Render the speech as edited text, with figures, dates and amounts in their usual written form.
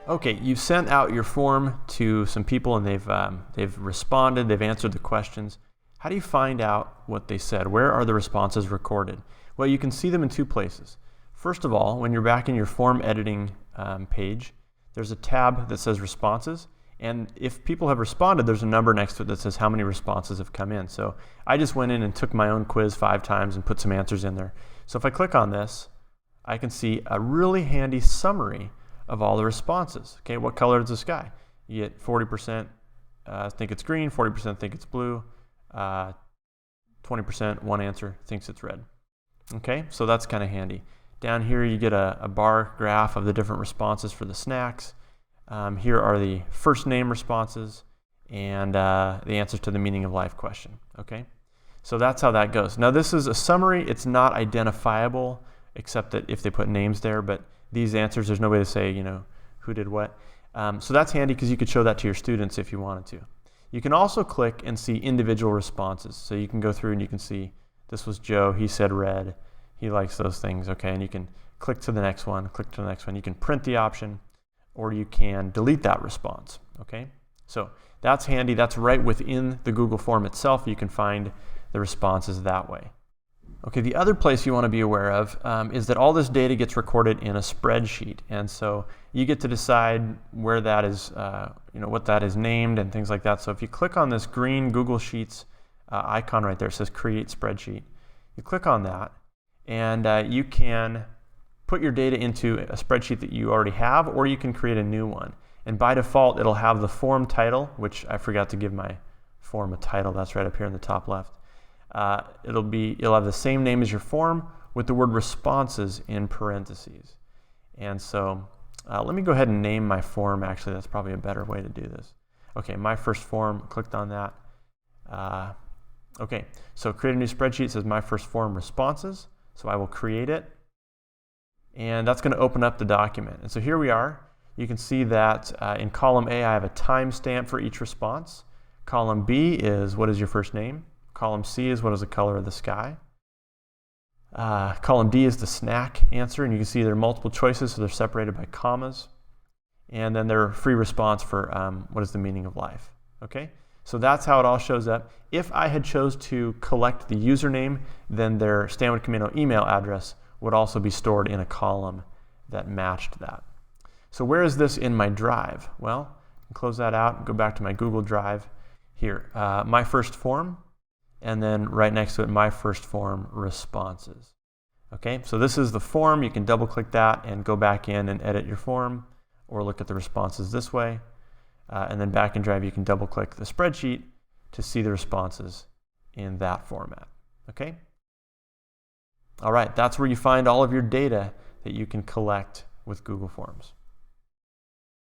Okay, you've sent out your form to some people and they've responded, they've answered the questions. How do you find out what they said? Where are the responses recorded? Well, you can see them in two places. First of all, when you're back in your form editing page, there's a tab that says responses. And if people have responded, there's a number next to it that says how many responses have come in. So I just went in and took my own quiz 5 times and put some answers in there. So if I click on this, I can see a really handy summary of all the responses. Okay, what color is the sky? You get 40% think it's green, 40% think it's blue, 20% one answer thinks it's red. Okay, so that's kind of handy. Down here you get a bar graph of the different responses for the snacks. Here are the first name responses and the answers to the meaning of life question. Okay, so that's how that goes. Now this is a summary. It's not identifiable except that if they put names there, but these answers, there's no way to say, you know, who did what. So that's handy because you could show that to your students if you wanted to. You can also click and see individual responses. So you can go through and you can see, this was Joe, he said red, he likes those things, okay, and you can click to the next one, click to the next one. You can print the option, or you can delete that response, okay? So that's handy. That's right within the Google form itself. You can find the responses that way. Okay, the other place you want to be aware of is that all this data gets recorded in a spreadsheet, and so you get to decide where that is, you know, what that is named and things like that. So if you click on this green Google Sheets icon right there, it says Create Spreadsheet. You click on that, and you can put your data into a spreadsheet that you already have, or you can create a new one. And by default, it'll have the form title, which I forgot to give my form a title. That's right up here in the top left. You'll have the same name as your form with the word responses in parentheses. And so let me go ahead and name my form. Actually, that's probably a better way to do this. Okay, my first form, clicked on that. Okay, so create a new spreadsheet. It says my first form responses. So I will create it. And that's going to open up the document. And so here we are. You can see that in column A, I have a timestamp for each response. Column B is what is your first name. Column C is what is the color of the sky. Column D is the snack answer, and you can see there are multiple choices, so they're separated by commas. And then their free response for what is the meaning of life. Okay, so that's how it all shows up. If I had chose to collect the username, then their Stanwood Camino email address would also be stored in a column that matched that. So where is this in my drive? Well, I can close that out and go back to my Google Drive. Here, my first form. And then right next to it, my first form responses. Okay, so this is the form. You can double click that and go back in and edit your form, or look at the responses this way. And then back in Drive, you can double click the spreadsheet to see the responses in that format. Okay? All right, that's where you find all of your data that you can collect with Google Forms.